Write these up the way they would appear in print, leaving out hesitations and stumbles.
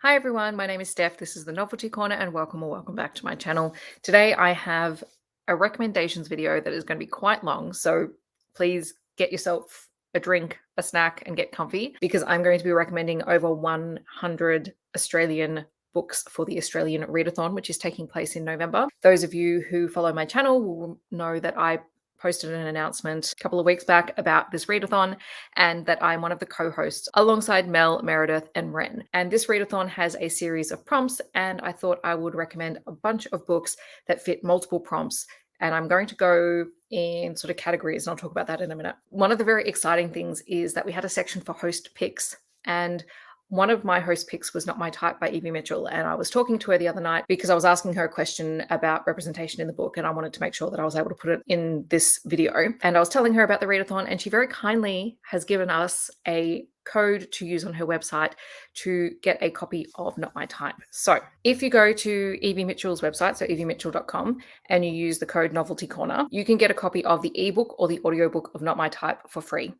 Hi everyone, my name is Steph. This is the Novelty Corner and welcome back to my channel. Today I have a recommendations video that is going to be quite long, so please get yourself a drink, a snack and get comfy because I'm going to be recommending over 100 Australian books for the Australian Readathon, which is taking place in November. Those of you who follow my channel will know that I posted an announcement a couple of weeks back about this readathon and that I'm one of the co-hosts alongside Mel, Meredith and Wren. And this readathon has a series of prompts and I thought I would recommend a bunch of books that fit multiple prompts. And I'm going to go in sort of categories and I'll talk about that in a minute. One of the very exciting things is that we had a section for host picks, and one of my host picks was Not My Type by Evie Mitchell. And I was talking to her the other night because I was asking her a question about representation in the book and I wanted to make sure that I was able to put it in this video. And I was telling her about the readathon and she very kindly has given us a code to use on her website to get a copy of Not My Type. So if you go to Evie Mitchell's website, so eviemitchell.com, and you use the code Novelty Corner, you can get a copy of the ebook or the audiobook of Not My Type for free.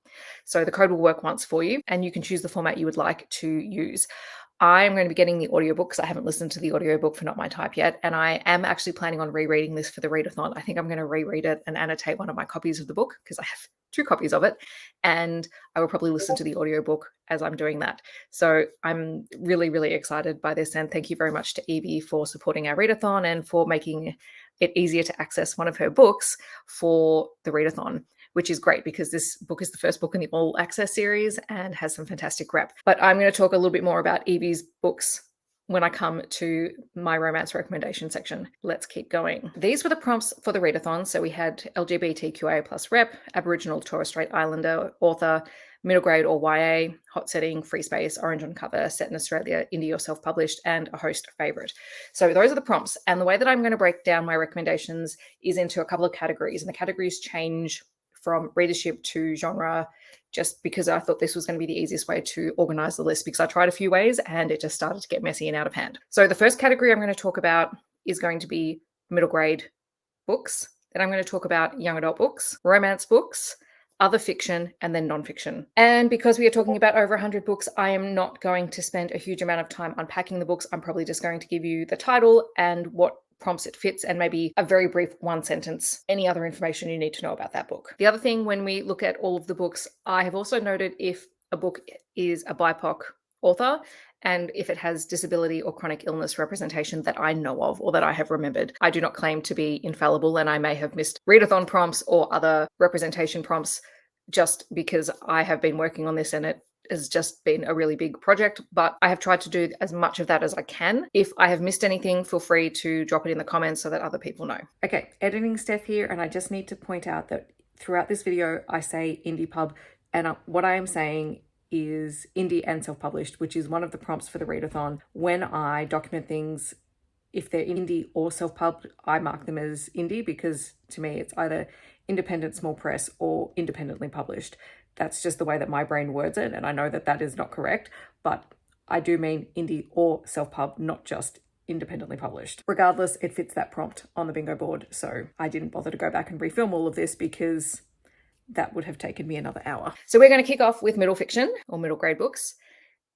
So the code will work once for you and you can choose the format you would like to use. I'm going to be getting the audiobook because I haven't listened to the audiobook for Not My Type yet. And I am actually planning on rereading this for the readathon. I think I'm going to reread it and annotate one of my copies of the book because I have 2 copies of it. And I will probably listen to the audiobook as I'm doing that. So I'm really, really excited by this. And thank you very much to Evie for supporting our readathon and for making it easier to access one of her books for the readathon, which is great because this book is the first book in the All Access series and has some fantastic rep. But I'm going to talk a little bit more about Evie's books when I come to my romance recommendation section. Let's keep going. These were the prompts for the readathon. So we had LGBTQIA plus rep, Aboriginal Torres Strait Islander, author, middle grade or YA, hot setting, free space, orange on cover, set in Australia, indie or self-published, and a host favorite. So those are the prompts. And the way that I'm going to break down my recommendations is into a couple of categories. And the categories change from readership to genre, just because I thought this was going to be the easiest way to organize the list, because I tried a few ways and it just started to get messy and out of hand. So the first category I'm going to talk about is going to be middle grade books. Then I'm going to talk about young adult books, romance books, other fiction, and then nonfiction. And because we are talking about over 100 books, I am not going to spend a huge amount of time unpacking the books. I'm probably just going to give you the title and what prompts it fits and maybe a very brief 1 sentence, any other information you need to know about that book. The other thing, when we look at all of the books, I have also noted if a book is a BIPOC author and if it has disability or chronic illness representation that I know of or that I have remembered. I do not claim to be infallible and I may have missed readathon prompts or other representation prompts just because I have been working on this and it has just been a really big project, but I have tried to do as much of that as I can. If I have missed anything, feel free to drop it in the comments so that other people know. Okay, editing Steph here, and I just need to point out that throughout this video, I say indie pub, and what I am saying is indie and self-published, which is one of the prompts for the readathon. When I document things, if they're indie or self-pub, I mark them as indie because to me, it's either independent small press or independently published. That's just the way that my brain words it, and I know that that is not correct, but I do mean indie or self-pub, not just independently published. Regardless, it fits that prompt on the bingo board, so I didn't bother to go back and refilm all of this because that would have taken me another hour. So we're going to kick off with middle fiction or middle grade books.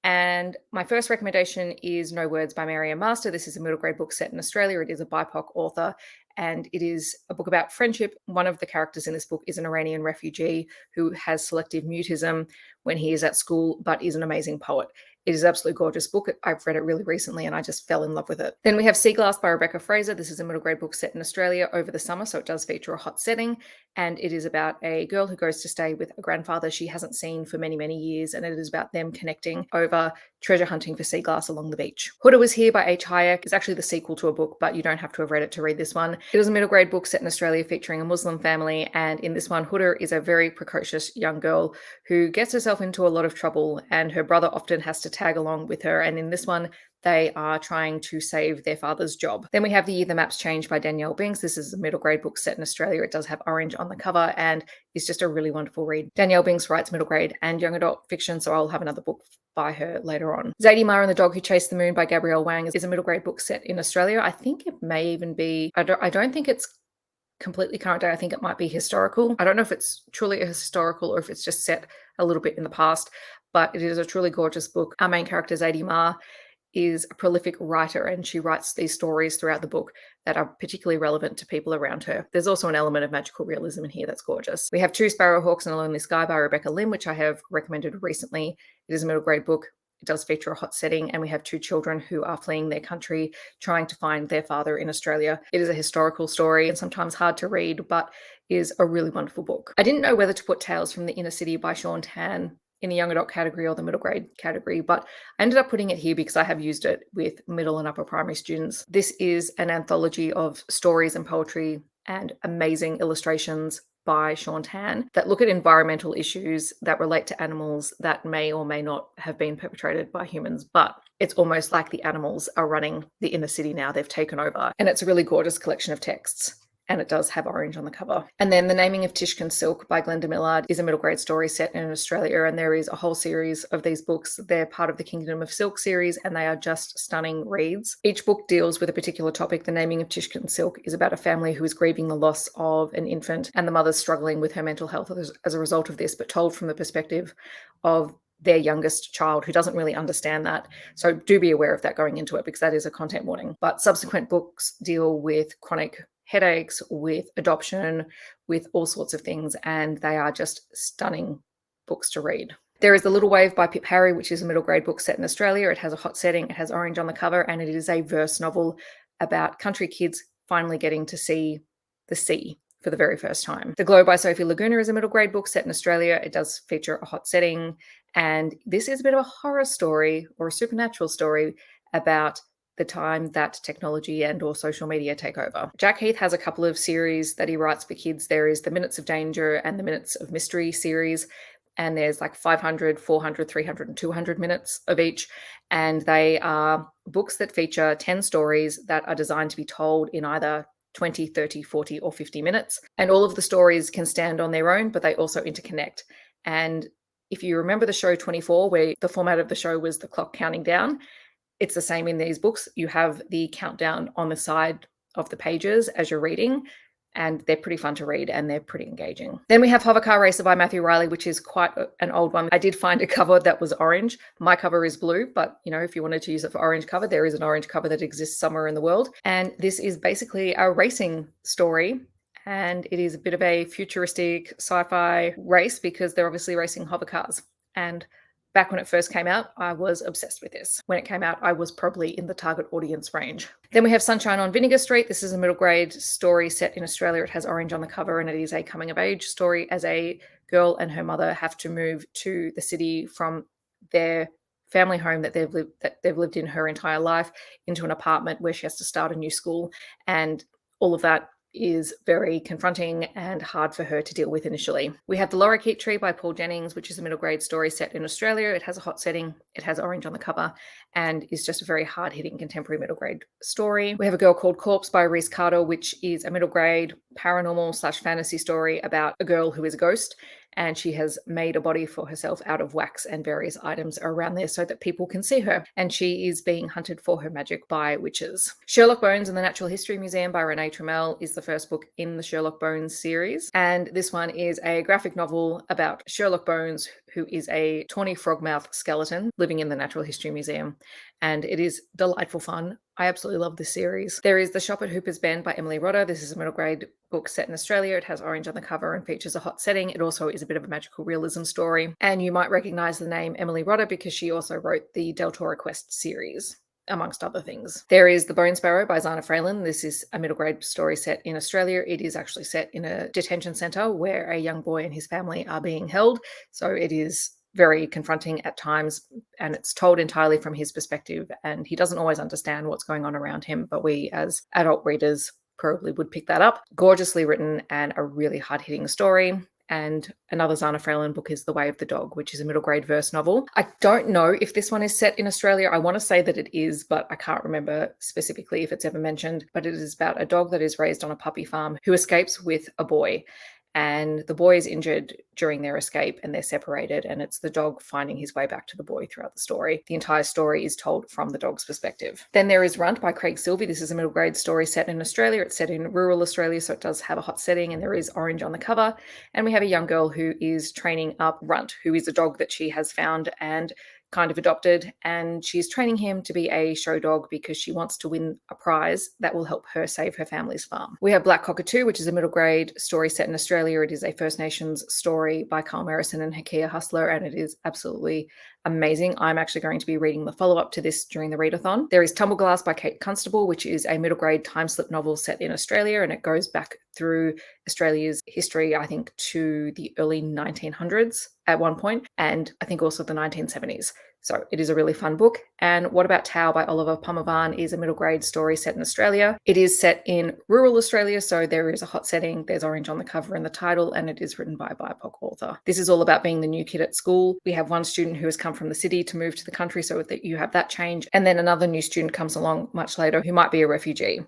And my first recommendation is No Words by Mariam Master. This is a middle grade book set in Australia. It is a BIPOC author and it is a book about friendship. One of the characters in this book is an Iranian refugee who has selective mutism when he is at school, but is an amazing poet. It is an absolutely gorgeous book. I've read it really recently and I just fell in love with it. Then we have Sea Glass by Rebecca Fraser. This is a middle grade book set in Australia over the summer, so it does feature a hot setting. And it is about a girl who goes to stay with a grandfather she hasn't seen for many, many years. And it is about them connecting over treasure hunting for sea glass along the beach. Huda Was Here by H. Hayek is actually the sequel to a book, but you don't have to have read it to read this one. It was a middle grade book set in Australia featuring a Muslim family. And in this one, Huda is a very precocious young girl who gets herself into a lot of trouble and her brother often has to tag along with her. And in this one, they are trying to save their father's job. Then we have The Year the Maps Changed by Danielle Binks. This is a middle grade book set in Australia. It does have orange on the cover and is just a really wonderful read. Danielle Binks writes middle grade and young adult fiction, so I'll have another book by her later on. Zadie Ma and the Dog Who Chased the Moon by Gabrielle Wang is a middle grade book set in Australia. I think it may even be, I don't think it's completely current day. I think it might be historical. I don't know if it's truly a historical or if it's just set a little bit in the past, but it is a truly gorgeous book. Our main character, Zadie Ma, is a prolific writer, and she writes these stories throughout the book that are particularly relevant to people around her. There's also an element of magical realism in here that's gorgeous. We have Two Sparrowhawks and a Lonely Sky by Rebecca Lim, which I have recommended recently. It is a middle grade book. It does feature a hot setting, and we have two children who are fleeing their country, trying to find their father in Australia. It is a historical story and sometimes hard to read, but is a really wonderful book. I didn't know whether to put Tales from the Inner City by Sean Tan in the young adult category or the middle grade category, but I ended up putting it here because I have used it with middle and upper primary students. This is an anthology of stories and poetry and amazing illustrations by Sean Tan that look at environmental issues that relate to animals that may or may not have been perpetrated by humans, but it's almost like the animals are running the inner city now. They've taken over, and it's a really gorgeous collection of texts. And it does have orange on the cover. And then The Naming of Tishkin Silk by Glenda Millard is a middle grade story set in Australia, and there is a whole series of these books. They're part of the Kingdom of Silk series, and they are just stunning reads. Each book deals with a particular topic. The Naming of Tishkin Silk is about a family who is grieving the loss of an infant, and the mother's struggling with her mental health as a result of this, but told from the perspective of their youngest child who doesn't really understand that. So do be aware of that going into it, because that is a content warning. But subsequent books deal with chronic headaches, with adoption, with all sorts of things, and they are just stunning books to read. There is The Little Wave by Pip Harry, which is a middle grade book set in Australia. It has a hot setting, it has orange on the cover, and it is a verse novel about country kids finally getting to see the sea for the very first time. The Glow by Sophie Laguna is a middle grade book set in Australia. It does feature a hot setting, and this is a bit of a horror story or a supernatural story about the time that technology and or social media take over. Jack Heath has a couple of series that he writes for kids. There is the Minutes of Danger and the Minutes of Mystery series, and there's like 500, 400, 300, and 200 minutes of each. And they are books that feature 10 stories that are designed to be told in either 20, 30, 40, or 50 minutes. And all of the stories can stand on their own, but they also interconnect. And if you remember the show 24, where the format of the show was the clock counting down, it's the same in these books. You have the countdown on the side of the pages as you're reading, and they're pretty fun to read and they're pretty engaging. Then we have Hovercar Racer by Matthew Riley, which is quite an old one. I did find a cover that was orange. My cover is blue, but if you wanted to use it for orange cover, there is an orange cover that exists somewhere in the world. And this is basically a racing story, and it is a bit of a futuristic sci-fi race because they're obviously racing hovercars. And back when it first came out, I was obsessed with this. When it came out, I was probably in the target audience range. Then we have Sunshine on Vinegar Street. This is a middle grade story set in Australia. It has orange on the cover, and it is a coming of age story as a girl and her mother have to move to the city from their family home that they've lived in her entire life into an apartment where she has to start a new school. And all of that is very confronting and hard for her to deal with initially. We have The Lorikeet Tree by Paul Jennings, which is a middle grade story set in Australia. It has a hot setting, it has orange on the cover, and is just a very hard-hitting contemporary middle grade story. We have A Girl Called Corpse by Reese Carter, which is a middle grade paranormal/fantasy story about a girl who is a ghost, and she has made a body for herself out of wax and various items around there so that people can see her, and she is being hunted for her magic by witches. Sherlock Bones and the Natural History Museum by Renee Trammell is the first book in the Sherlock Bones series, and this one is a graphic novel about Sherlock Bones, who is a tawny frogmouth skeleton living in the Natural History Museum, and it is delightful fun. I absolutely love this series. There is The Shop at Hooper's Bend by Emily Rodda. This is a middle grade book set in Australia. It has orange on the cover and features a hot setting. It also is a bit of a magical realism story. And you might recognize the name Emily Rodda because she also wrote the Del Toro Quest series, amongst other things. There is The Bone Sparrow by Zana Fralin. This is a middle grade story set in Australia. It is actually set in a detention centre where a young boy and his family are being held. So it is very confronting at times, and it's told entirely from his perspective, and he doesn't always understand what's going on around him, but we as adult readers probably would pick that up. Gorgeously written and a really hard-hitting story. And another Zana Fralin book is The Way of the Dog, which is a middle grade verse novel. I don't know if this one is set in Australia. I want to say that it is, but I can't remember specifically if it's ever mentioned. But it is about a dog that is raised on a puppy farm who escapes with a boy. And the boy is injured during their escape and they're separated, and it's the dog finding his way back to the boy throughout the story. The entire story is told from the dog's perspective. Then there is Runt by Craig Silvey. This is a middle grade story set in Australia. It's set in rural Australia, so it does have a hot setting, and there is orange on the cover. And we have a young girl who is training up Runt, who is a dog that she has found, and kind of adopted, and she's training him to be a show dog because she wants to win a prize that will help her save her family's farm. We have Black Cockatoo, which is a middle grade story set in Australia. It is a First Nations story by Carl Merrison and Hakia Hustler, and it is absolutely amazing. I'm actually going to be reading the follow-up to this during the readathon. There is Tumbleglass by Kate Constable, which is a middle grade time slip novel set in Australia, and it goes back through Australia's history, I think, to the early 1900s at one point, and I think also the 1970s. So it is a really fun book. And What About Tau by Oliver Pomavan is a middle grade story set in Australia. It is set in rural Australia, so there is a hot setting. There's orange on the cover and the title, and it is written by a BIPOC author. This is all about being the new kid at school. We have one student who has come from the city to move to the country, so that you have that change. And then another new student comes along much later who might be a refugee.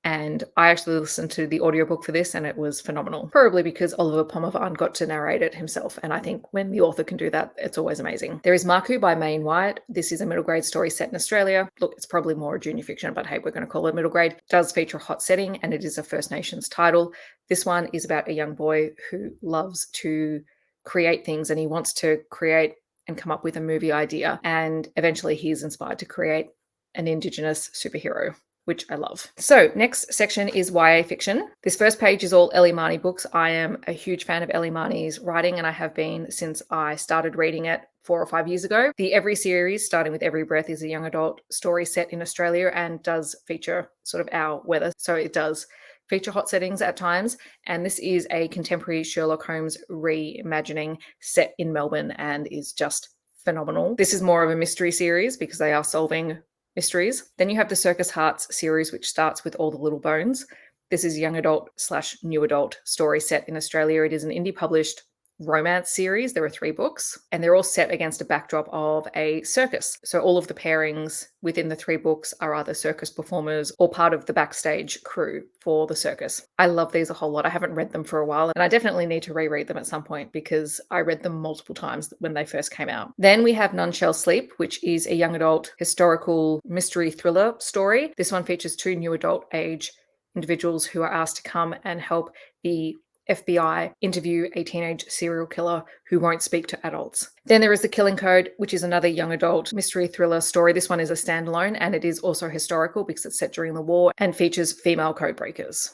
And I actually listened to the audiobook for this, and it was phenomenal, probably because Oliver Pomavan got to narrate it himself. And I think when the author can do that, it's always amazing. There is Marku by Maine Wyatt. This is a middle grade story set in Australia. Look, it's probably more a junior fiction, but hey, we're going to call it middle grade. It does feature a hot setting, and it is a First Nations title. This one is about a young boy who loves to create things, and he wants to create and come up with a movie idea. And eventually he's inspired to create an Indigenous superhero, which I love. So next section is YA fiction. This first page is all Ellie Marnie books. I am a huge fan of Ellie Marnie's writing, and I have been since I started reading it 4 or 5 years ago. The Every series, starting with Every Breath, is a young adult story set in Australia and does feature sort of our weather. So it does feature hot settings at times. And this is a contemporary Sherlock Holmes reimagining set in Melbourne and is just phenomenal. This is more of a mystery series because they are solving mysteries. Then you have the Circus Hearts series, which starts with All the Little Bones. This is young adult / new adult story set in Australia. It is an indie published romance series. There are 3 books, and they're all set against a backdrop of a circus. So all of the pairings within the 3 books are either circus performers or part of the backstage crew for the circus. I love these a whole lot. I haven't read them for a while, and I definitely need to reread them at some point because I read them multiple times when they first came out. Then we have None Shall Sleep, which is a young adult historical mystery thriller story. This one features 2 new adult age individuals who are asked to come and help the FBI interview a teenage serial killer who won't speak to adults. Then there is The Killing Code, which is another young adult mystery thriller story. This one is a standalone, and it is also historical because it's set during the war and features female code breakers.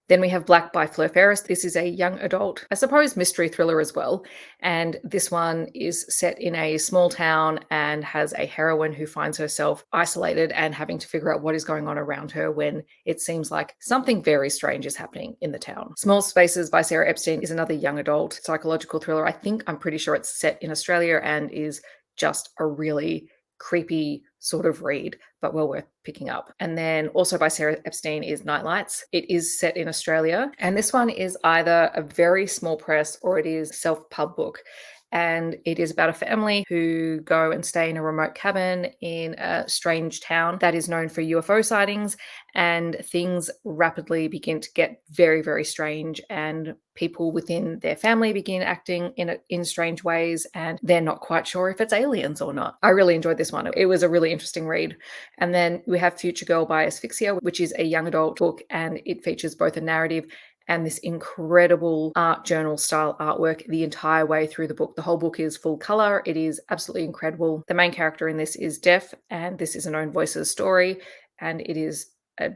Then we have Black by Fleur Ferris. This is a young adult, I suppose, mystery thriller as well. And this one is set in a small town and has a heroine who finds herself isolated and having to figure out what is going on around her when it seems like something very strange is happening in the town. Small Spaces by Sarah Epstein is another young adult psychological thriller. I'm pretty sure it's set in Australia and is just a really creepy sort of read, but well worth picking up. And then also by Sarah Epstein is Nightlights. It is set in Australia, and this one is either a very small press or it is self-pub book. And it is about a family who go and stay in a remote cabin in a strange town that is known for UFO sightings, and things rapidly begin to get very, very strange, and people within their family begin acting in strange ways, and they're not quite sure if it's aliens or not. I really enjoyed this one. It was a really interesting read. And then we have Future Girl by Asphyxia, which is a young adult book, and it features both a narrative and this incredible art journal style artwork the entire way through the book. The whole book is full color. It is absolutely incredible. The main character in this is deaf, and this is an own voices story, and it is a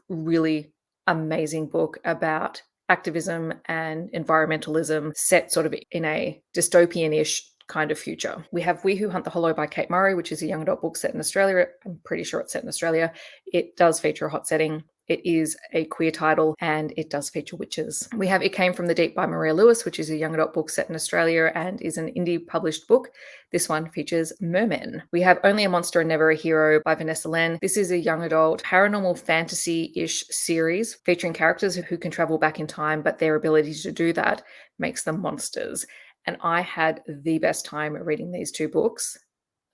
really amazing book about activism and environmentalism set sort of in a dystopian-ish kind of future. We have We Who Hunt the Hollow by Kate Murray, which is a young adult book set in Australia. I'm pretty sure it's set in Australia. It does feature a hot setting. It is a queer title, and it does feature witches. We have It Came from the Deep by Maria Lewis, which is a young adult book set in Australia and is an indie published book. This one features mermen. We have Only a Monster and Never a Hero by Vanessa Len. This is a young adult paranormal fantasy-ish series featuring characters who can travel back in time, but their ability to do that makes them monsters. And I had the best time reading these 2 books.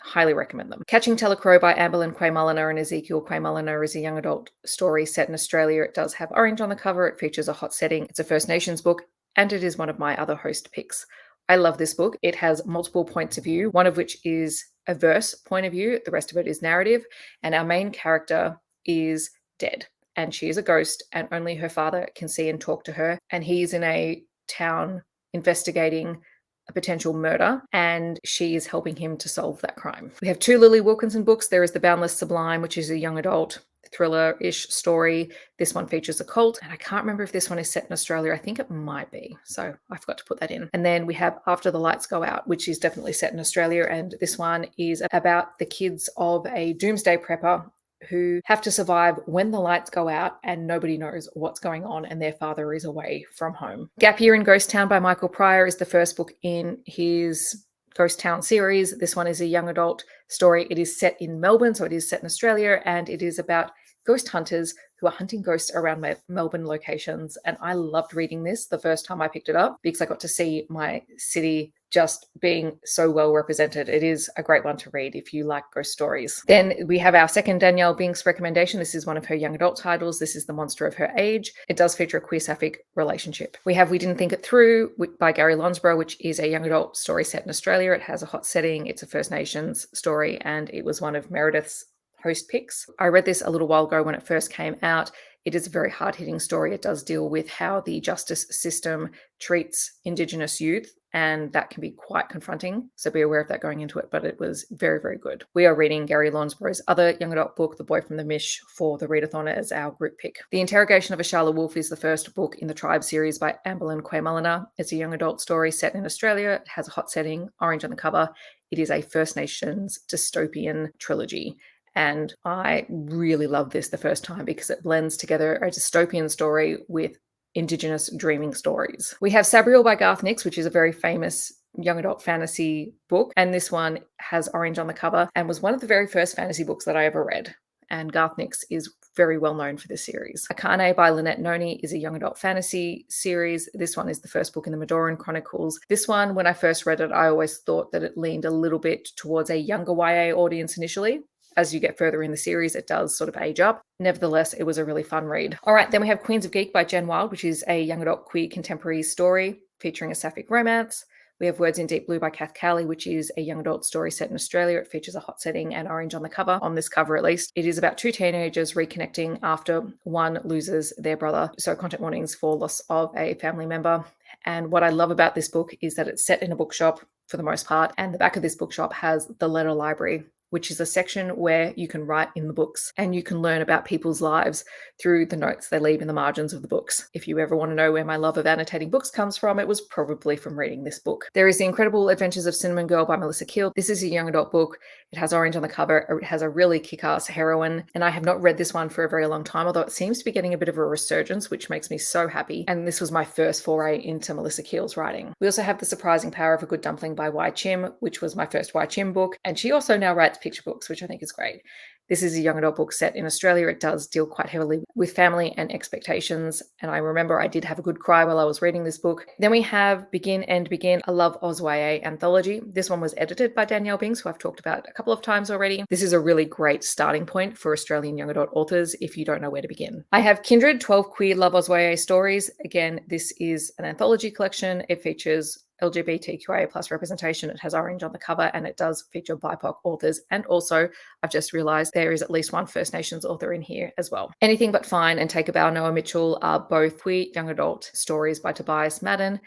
Highly recommend them. Catching Telecrow by Amberlynn Quay Mulliner and Ezekiel Quay Mulliner is a young adult story set in Australia. It does have orange on the cover. It features a hot setting. It's a First Nations book, and it is one of my other host picks. I love this book. It has multiple points of view, one of which is a verse point of view. The rest of it is narrative. And our main character is dead, and she is a ghost, and only her father can see and talk to her. And he's in a town investigating a potential murder, and she is helping him to solve that crime. We have 2 Lily Wilkinson books. There is The Boundless Sublime, which is a young adult thriller-ish story. This one features a cult, and I can't remember if this one is set in Australia. I think it might be, so I forgot to put that in. And then we have After the Lights Go Out, which is definitely set in Australia, and this one is about the kids of a doomsday prepper who have to survive when the lights go out and nobody knows what's going on and their father is away from home. Gap Year in Ghost Town by Michael Pryor is the first book in his Ghost Town series. This one is a young adult story. It is set in Melbourne, so it is set in Australia, and it is about ghost hunters who are hunting ghosts around Melbourne locations. And I loved reading this the first time I picked it up because I got to see my city just being so well represented. It is a great one to read if you like ghost stories. Then we have our second Danielle Binks recommendation. This is one of her young adult titles. This is The Monster of Her Age. It does feature a queer sapphic relationship. We have We Didn't Think It Through by Gary Lonsborough, which is a young adult story set in Australia. It has a hot setting. It's a First Nations story, and it was one of Meredith's host picks. I read this a little while ago when it first came out. It is a very hard-hitting story. It does deal with how the justice system treats Indigenous youth, and that can be quite confronting. So be aware of that going into it, but it was very, very good. We are reading Gary Lonsborough's other young adult book, The Boy from the Mish, for the Readathon as our group pick. The Interrogation of a Charlotte Wolf is the first book in the Tribe series by Amberlyn Quay-Mulliner. It's a young adult story set in Australia. It has a hot setting, orange on the cover. It is a First Nations dystopian trilogy. And I really loved this the first time because it blends together a dystopian story with Indigenous dreaming stories. We have Sabriel by Garth Nix, which is a very famous young adult fantasy book. And this one has orange on the cover and was one of the very first fantasy books that I ever read. And Garth Nix is very well known for this series. Akane by Lynette Noni is a young adult fantasy series. This one is the first book in the Madoran Chronicles. This one, when I first read it, I always thought that it leaned a little bit towards a younger YA audience initially. As you get further in the series, it does sort of age up. Nevertheless, it was a really fun read. All right, then we have Queens of Geek by Jen Wild, which is a young adult queer contemporary story featuring a sapphic romance. We have Words in Deep Blue by Kath Cowley, which is a young adult story set in Australia. It features a hot setting and orange on the cover, on this cover at least. It is about 2 teenagers reconnecting after one loses their brother. So content warnings for loss of a family member. And what I love about this book is that it's set in a bookshop for the most part. And the back of this bookshop has the letter library, which is a section where you can write in the books and you can learn about people's lives through the notes they leave in the margins of the books. If you ever want to know where my love of annotating books comes from, it was probably from reading this book. There is The Incredible Adventures of Cinnamon Girl by Melissa Keel. This is a young adult book. It has orange on the cover. It has a really kick-ass heroine, and I have not read this one for a very long time, although it seems to be getting a bit of a resurgence, which makes me so happy. And this was my first foray into Melissa Keel's writing. We also have The Surprising Power of a Good Dumpling by Y Chim, which was my first Y Chim book, and she also now writes picture books, which I think is great. This is a young adult book set in Australia. It does deal quite heavily with family and expectations. And I remember I did have a good cry while I was reading this book. Then we have Begin and Begin, a Love Oz YA anthology. This one was edited by Danielle Binks, who I've talked about a couple of times already. This is a really great starting point for Australian young adult authors if you don't know where to begin. I have Kindred, 12 Queer Love Oz YA Stories. Again, this is an anthology collection. It features LGBTQIA plus representation. It has orange on the cover and it does feature BIPOC authors. And also, I've just realized there is at least one First Nations author in here as well. Anything But Fine and Take a Bow, Noah Mitchell are both queer young adult stories by Tobias Madden.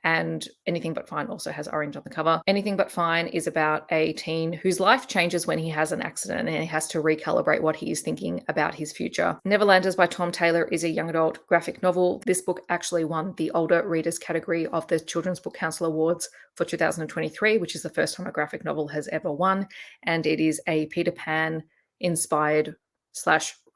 And Anything But Fine also has orange on the cover. Anything But Fine is about a teen whose life changes when he has an accident and he has to recalibrate what he is thinking about his future. Neverlanders by Tom Taylor is a young adult graphic novel. This book actually won the older readers category of the Children's Book Council Awards for 2023, which is the first time a graphic novel has ever won. And it is a Peter Pan inspired /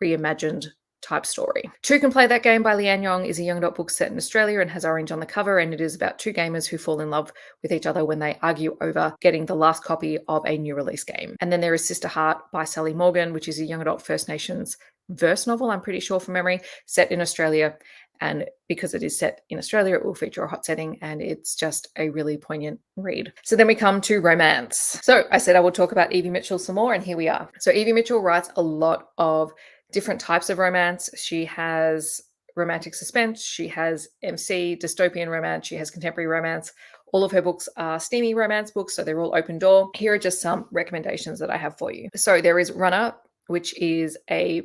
reimagined type story. Two Can Play That Game by Leanne Yong is a young adult book set in Australia and has orange on the cover, and it is about 2 gamers who fall in love with each other when they argue over getting the last copy of a new release game. And then there is Sister Heart by Sally Morgan, which is a young adult First Nations verse novel, I'm pretty sure from memory, set in Australia. And because it is set in Australia, it will feature a hot setting and it's just a really poignant read. So then we come to romance. So I said I would talk about Evie Mitchell some more, and here we are. So Evie Mitchell writes a lot of different types of romance. She has romantic suspense, she has MC, dystopian romance, she has contemporary romance. All of her books are steamy romance books, so they're all open door. Here are just some recommendations that I have for you. So there is Runner, which is a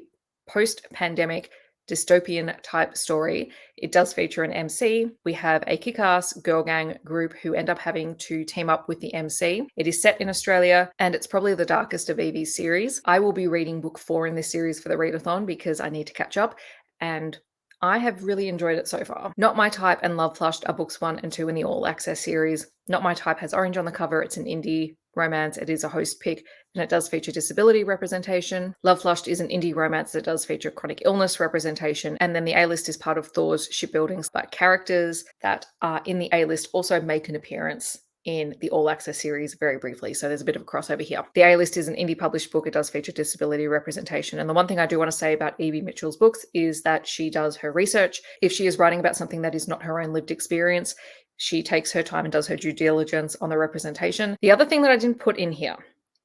post-pandemic dystopian type story. It does feature an MC. We have a kick-ass girl gang group who end up having to team up with the MC. It is set in Australia, and it's probably the darkest of Evie's series. I will be reading book 4 in this series for the readathon because I need to catch up, and I have really enjoyed it so far. Not My Type and Love Flushed are books 1 and 2 in the All Access series. Not My Type has orange on the cover. It's an indie romance. It is a host pick, and it does feature disability representation. Love Flushed is an indie romance that does feature chronic illness representation. And then the A-list is part of Thor's shipbuilding, but characters that are in the A-list also make an appearance in the All Access series very briefly. So there's a bit of a crossover here. The A-list is an indie published book. It does feature disability representation. And the one thing I do want to say about Evie Mitchell's books is that she does her research. If she is writing about something that is not her own lived experience, she takes her time and does her due diligence on the representation. The other thing that I didn't put in here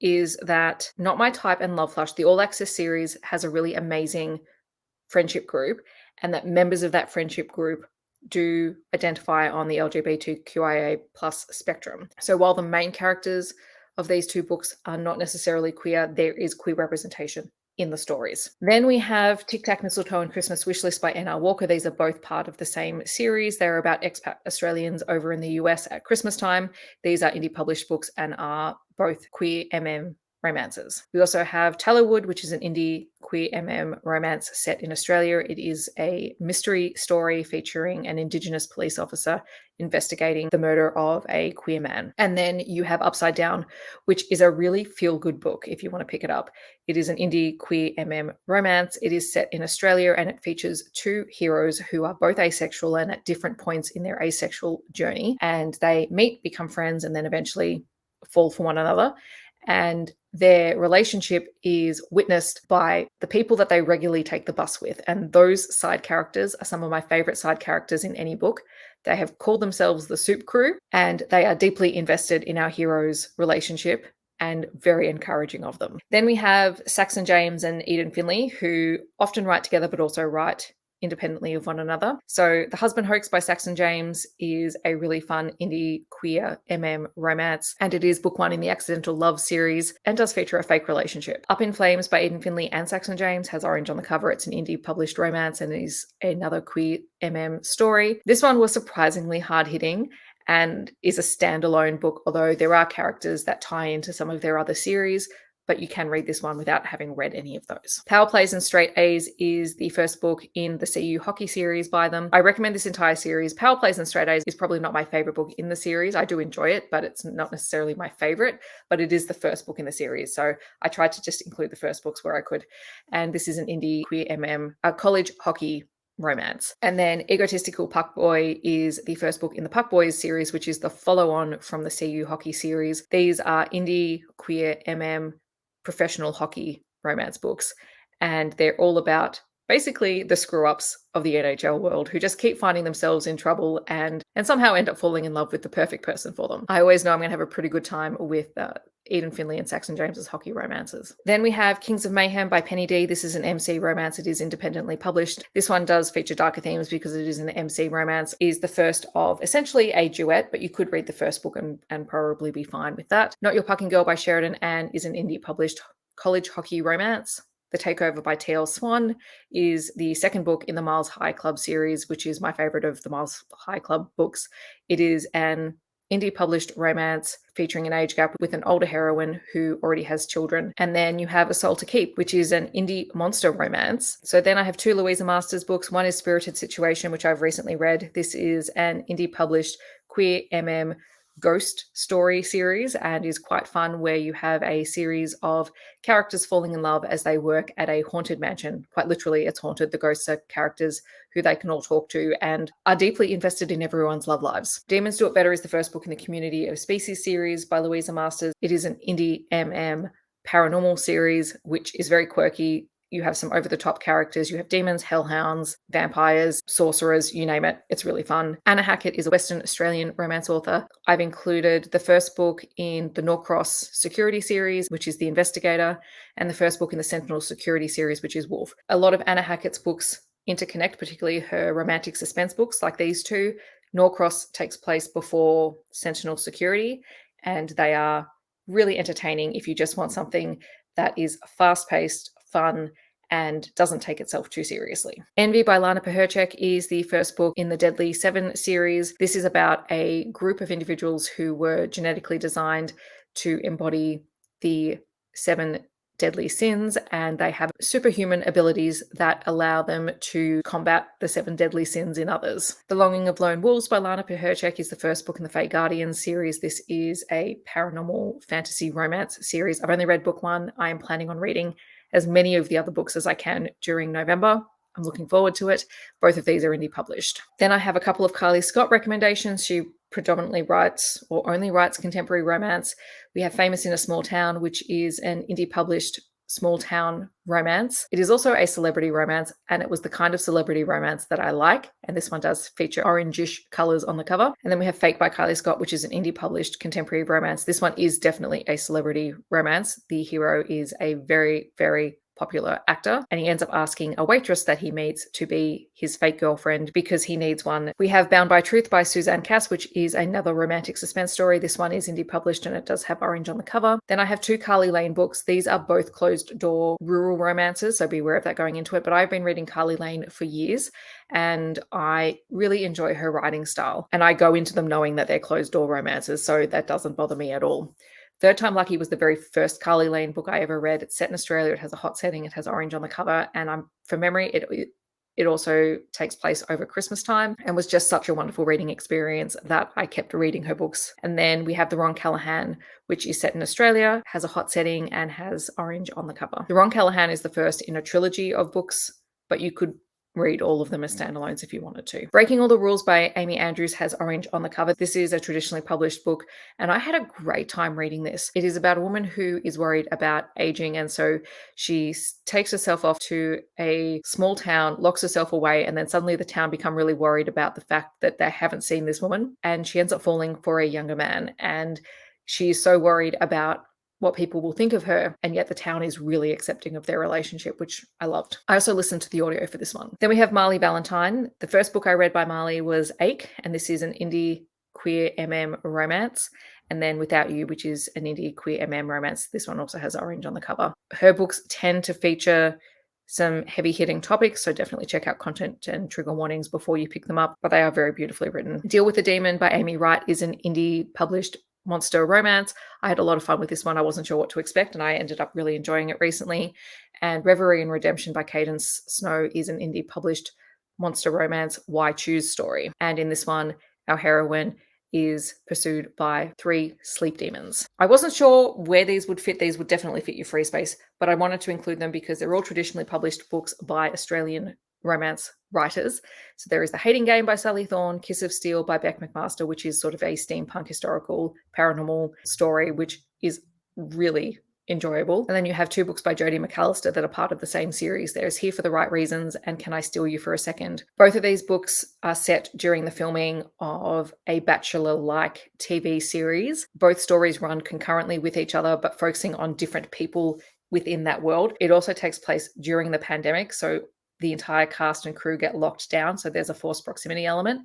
is that Not My Type and Love Flush, the All Access series, has a really amazing friendship group, and that members of that friendship group do identify on the LGBTQIA plus spectrum. So while the main characters of these two books are not necessarily queer, there is queer representation in the stories. Then we have Tic Tac, Mistletoe and Christmas Wishlist by N.R. Walker. These are both part of the same series. They're about expat Australians over in the US at Christmas time. These are indie published books and are both queer romances. We also have Tallowood, which is an indie queer romance set in Australia. It is a mystery story featuring an Indigenous police officer investigating the murder of a queer man. And then you have Upside Down, which is a really feel-good book if you want to pick it up. It is an indie queer romance. It is set in Australia, and it features two heroes who are both asexual and at different points in their asexual journey. And they meet, become friends, and then eventually fall for one another. And their relationship is witnessed by the people that they regularly take the bus with. And those side characters are some of my favorite side characters in any book. They have called themselves the Soup Crew, and they are deeply invested in our hero's relationship and very encouraging of them. Then we have Saxon James and Eden Finley, who often write together but also write independently of one another. So The Husband Hoax by Saxon James is a really fun indie queer romance, and it is book 1 in the Accidental Love series and does feature a fake relationship. Up in Flames by Eden Finley and Saxon James has orange on the cover. It's an indie published romance and is another queer story. This one was surprisingly hard-hitting and is a standalone book, although there are characters that tie into some of their other series, but you can read this one without having read any of those. Power Plays and Straight A's is the first book in the CU Hockey series by them. I recommend this entire series. Power Plays and Straight A's is probably not my favorite book in the series. I do enjoy it, but it's not necessarily my favorite, but it is the first book in the series. So I tried to just include the first books where I could. And this is an indie queer college hockey romance. And then Egotistical Puck Boy is the first book in the Puck Boys series, which is the follow-on from the CU Hockey series. These are indie queer professional hockey romance books, and they're all about basically the screw-ups of the NHL world who just keep finding themselves in trouble and somehow end up falling in love with the perfect person for them. I always know I'm going to have a pretty good time with Eden Finley and Saxon James's hockey romances. Then we have Kings of Mayhem by Penny D. This is an MC romance. It is independently published. This one does feature darker themes because it is an MC romance. It is the first of essentially a duet, but you could read the first book and probably be fine with that. Not Your Pucking Girl by Sheridan Ann is an indie published college hockey romance. The Takeover by T.L. Swan is the second book in the Miles High Club series, which is my favorite of the Miles High Club books. It is an indie published romance featuring an age gap with an older heroine who already has children. And then you have A Soul to Keep, which is an indie monster romance. So then I have 2 Louisa Masters books. One is Spirited Situation, which I've recently read. This is an indie published queer ghost story series and is quite fun, where you have a series of characters falling in love as they work at a haunted mansion. Quite literally, it's haunted. The ghosts are characters who they can all talk to and are deeply invested in everyone's love lives. Demons Do It Better is the first book in the Community of Species series by Louisa Masters. It is an indie paranormal series, which is very quirky. You have some over-the-top characters. You have demons, hellhounds, vampires, sorcerers, you name it. It's really fun. Anna Hackett is a Western Australian romance author. I've included the first book in the Norcross Security series, which is The Investigator, and the first book in the Sentinel Security series, which is Wolf. A lot of Anna Hackett's books interconnect, particularly her romantic suspense books like these two. Norcross takes place before Sentinel Security, and they are really entertaining if you just want something that is fast-paced, fun, and doesn't take itself too seriously. Envy by Lana Paherchek is the first book in the Deadly Seven series. This is about a group of individuals who were genetically designed to embody the 7 deadly sins, and they have superhuman abilities that allow them to combat the 7 deadly sins in others. The Longing of Lone Wolves by Lana Paherchek is the first book in the Fate Guardians series. This is a paranormal fantasy romance series. I've only read book 1. I am planning on reading as many of the other books as I can during November. I'm looking forward to it. Both of these are indie published. Then I have a couple of Kylie Scott recommendations. She predominantly writes or only writes contemporary romance. We have Famous in a Small Town, which is an indie published small town romance. It is also a celebrity romance, and it was the kind of celebrity romance that I like. And this one does feature orangish colors on the cover. And then we have Fake by Kylie Scott, which is an indie published contemporary romance. This one is definitely a celebrity romance. The hero is a very, very popular actor, and he ends up asking a waitress that he meets to be his fake girlfriend because he needs one. We have Bound by Truth by Suzanne Cass, which is another romantic suspense story. This one is indie published and it does have orange on the cover. Then I have 2 Carly Lane books. These are both closed door rural romances, so beware of that going into it. But I've been reading Carly Lane for years and I really enjoy her writing style. And I go into them knowing that they're closed door romances, so that doesn't bother me at all. Third Time Lucky was the very first Carly Lane book I ever read. It's set in Australia. It has a hot setting. It has orange on the cover. And from memory, it also takes place over Christmas time and was just such a wonderful reading experience that I kept reading her books. And then we have The Ron Callahan, which is set in Australia, has a hot setting and has orange on the cover. The Ron Callahan is the first in a trilogy of books, but you could read all of them as standalones if you wanted to. Breaking All the Rules by Amy Andrews has orange on the cover. This is a traditionally published book, and I had a great time reading this. It is about a woman who is worried about aging, and so she takes herself off to a small town, locks herself away, and then suddenly the town become really worried about the fact that they haven't seen this woman, and she ends up falling for a younger man, and she is so worried about what people will think of her, and yet the town is really accepting of their relationship, which I loved. I also listened to the audio for this one. Then we have Marley Valentine. The first book I read by Marley was Ache, and this is an indie queer romance. And then Without You, which is an indie queer romance. This one also has orange on the cover. Her books tend to feature some heavy-hitting topics, so definitely check out content and trigger warnings before you pick them up, but they are very beautifully written. Deal with the Demon by Amy Wright is an indie published monster romance. I had a lot of fun with this one. I wasn't sure what to expect, and I ended up really enjoying it recently. And Reverie and Redemption by Cadence Snow is an indie published monster romance Why Choose story. And in this one, our heroine is pursued by 3 sleep demons. I wasn't sure where these would fit. These would definitely fit your free space, but I wanted to include them because they're all traditionally published books by Australian romance writers. So there is The Hating Game by Sally Thorne, Kiss of Steel by Beck McMaster, which is sort of a steampunk historical paranormal story, which is really enjoyable. And then you have 2 books by Jodie McAllister that are part of the same series. There's Here for the Right Reasons and Can I Steal You for a Second? Both of these books are set during the filming of a Bachelor-like TV series. Both stories run concurrently with each other, but focusing on different people within that world. It also takes place during the pandemic, so the entire cast and crew get locked down, so there's a forced proximity element.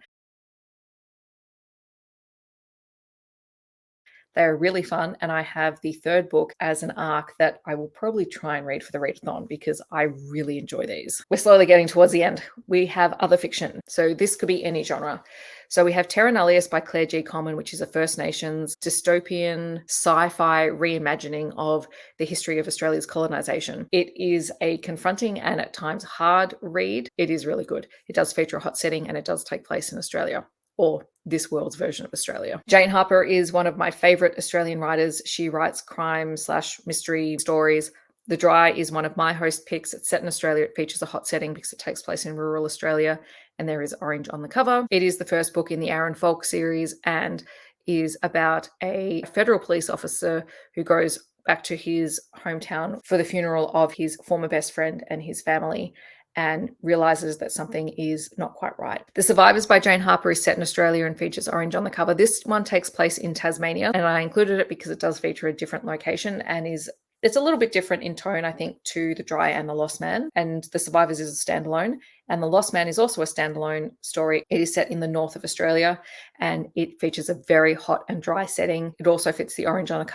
They're really fun, and I have the 3rd book as an arc that I will probably try and read for the readathon because I really enjoy these. We're slowly getting towards the end. We have other fiction, so this could be any genre. So we have Terra Nullius by Claire G. Coleman, which is a First Nations dystopian sci-fi reimagining of the history of Australia's colonisation. It is a confronting and at times hard read. It is really good. It does feature a hot setting and it does take place in Australia, or this world's version of Australia. Jane Harper is one of my favourite Australian writers. She writes crime/mystery stories. The Dry is one of my host picks. It's set in Australia. It features a hot setting because it takes place in rural Australia, and there is orange on the cover. It is the first book in the Aaron Falk series and is about a federal police officer who goes back to his hometown for the funeral of his former best friend and his family, and realizes that something is not quite right. The Survivors by Jane Harper is set in Australia and features orange on the cover. This one takes place in Tasmania, and I included it because it does feature a different location and is It's a little bit different in tone, I think, to The Dry and The Lost Man, and The Survivors is a standalone, and The Lost Man is also a standalone story. It is set in the north of Australia, and it features a very hot and dry setting. It also fits the orange on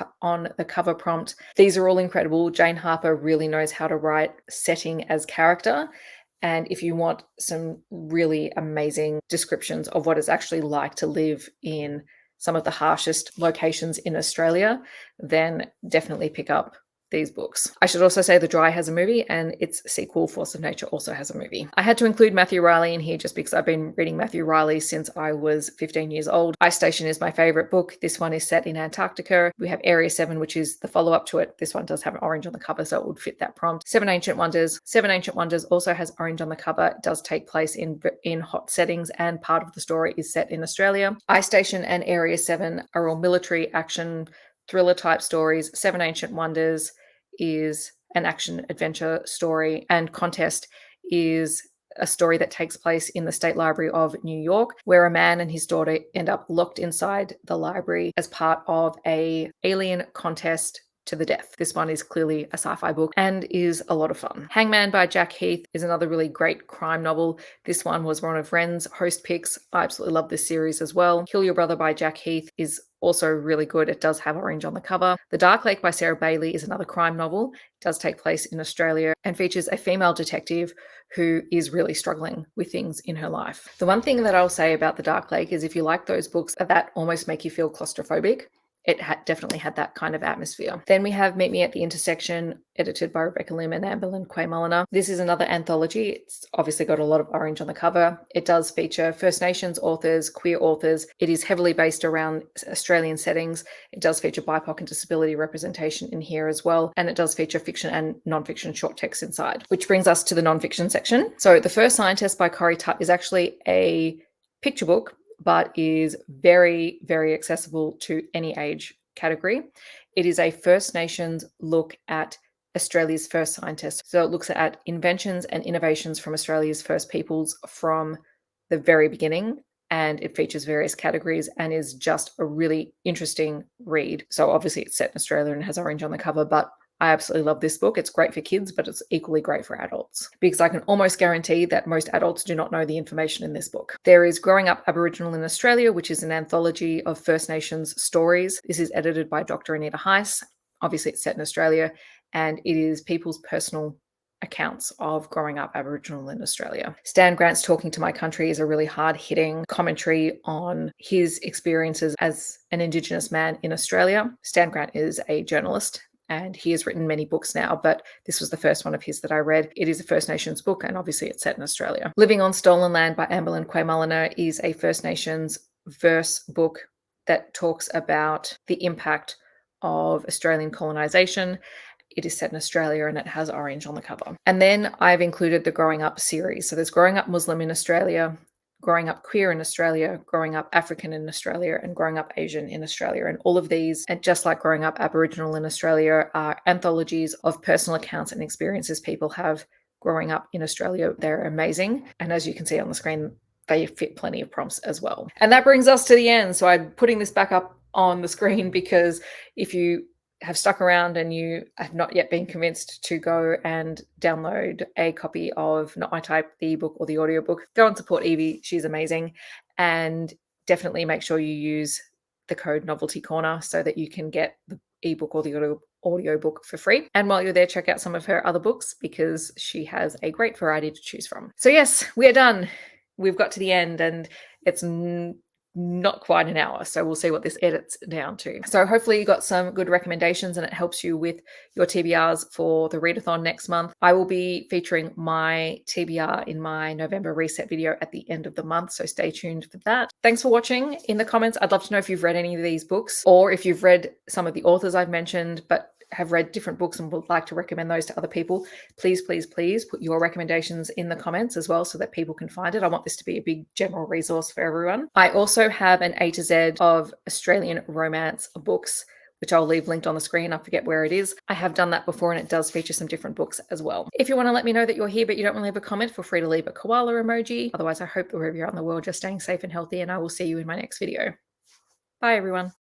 the cover prompt. These are all incredible. Jane Harper really knows how to write setting as character. And if you want some really amazing descriptions of what it's actually like to live in some of the harshest locations in Australia, then definitely pick up these books. I should also say The Dry has a movie, and its sequel, Force of Nature, also has a movie. I had to include Matthew Riley in here just because I've been reading Matthew Riley since I was 15 years old. Ice Station is my favorite book. This one is set in Antarctica. We have Area 7, which is the follow-up to it. This one does have an orange on the cover, so it would fit that prompt. Seven Ancient Wonders. Seven Ancient Wonders also has orange on the cover. It does take place in hot settings, and part of the story is set in Australia. Ice Station and Area 7 are all military action thriller type stories. Seven Ancient Wonders is an action adventure story, and Contest is a story that takes place in the State Library of New York, where a man and his daughter end up locked inside the library as part of an alien contest to the death. This one is clearly a sci-fi book and is a lot of fun. Hangman by Jack Heath is another really great crime novel. This one was one of Wren's host picks. I absolutely love this series as well. Kill Your Brother by Jack Heath is also really good. It does have orange on the cover. The Dark Lake by Sarah Bailey is another crime novel. It does take place in Australia and features a female detective who is really struggling with things in her life. The one thing that I'll say about The Dark Lake is if you like those books that almost make you feel claustrophobic, it definitely had that kind of atmosphere. Then we have Meet Me at the Intersection, edited by Rebecca Lim and Amberlynn Quay-Mulliner. This is another anthology. It's obviously got a lot of orange on the cover. It does feature First Nations authors, queer authors. It is heavily based around Australian settings. It does feature BIPOC and disability representation in here as well. And it does feature fiction and non-fiction short text inside, which brings us to the non-fiction section. So The First Scientist by Corrie Tutt is actually a picture book, but is very, very accessible to any age category. It is a First Nations look at Australia's first scientists. So it looks at inventions and innovations from Australia's first peoples from the very beginning, and it features various categories and is just a really interesting read. So obviously it's set in Australia and has orange on the cover, but I absolutely love this book. It's great for kids, but it's equally great for adults because I can almost guarantee that most adults do not know the information in this book. There is Growing Up Aboriginal in Australia, which is an anthology of First Nations stories. This is edited by Dr. Anita Heiss. Obviously, it's set in Australia, and it is people's personal accounts of growing up Aboriginal in Australia. Stan Grant's Talking to My Country is a really hard-hitting commentary on his experiences as an Indigenous man in Australia. Stan Grant is a journalist, and he has written many books now, but this was the first one of his that I read. It is a First Nations book, and obviously it's set in Australia. Living on Stolen Land by Amberlynn Quay-Mulliner is a First Nations verse book that talks about the impact of Australian colonisation. It is set in Australia and it has orange on the cover. And then I've included the Growing Up series. So there's Growing Up Muslim in Australia, Growing Up Queer in Australia, Growing Up African in Australia, and Growing Up Asian in Australia. And all of these, and just like Growing Up Aboriginal in Australia, are anthologies of personal accounts and experiences people have growing up in Australia. They're amazing. And as you can see on the screen, they fit plenty of prompts as well. And that brings us to the end. So I'm putting this back up on the screen because if you have stuck around and you have not yet been convinced to go and download a copy of Not My Type, the ebook or the audiobook, go and support Evie. She's amazing. And definitely make sure you use the code Novelty Corner so that you can get the ebook or the audiobook for free. And while you're there, check out some of her other books because she has a great variety to choose from. So yes, we are done. We've got to the end and it's not quite an hour, so we'll see what this edits down to. So hopefully you got some good recommendations and it helps you with your TBRs for the readathon next month. I will be featuring my TBR in my November reset video at the end of the month, so stay tuned for that. Thanks for watching. In the comments, I'd love to know if you've read any of these books or if you've read some of the authors I've mentioned but have read different books and would like to recommend those to other people. Please, please, please put your recommendations in the comments as well so that people can find it. I want this to be a big general resource for everyone. I also have an A to Z of Australian romance books, which I'll leave linked on the screen. I forget where it is. I have done that before and it does feature some different books as well. If you want to let me know that you're here but you don't want to leave a comment, feel free to leave a koala emoji. Otherwise, I hope that wherever you're in the world, you're staying safe and healthy, and I will see you in my next video. Bye, everyone.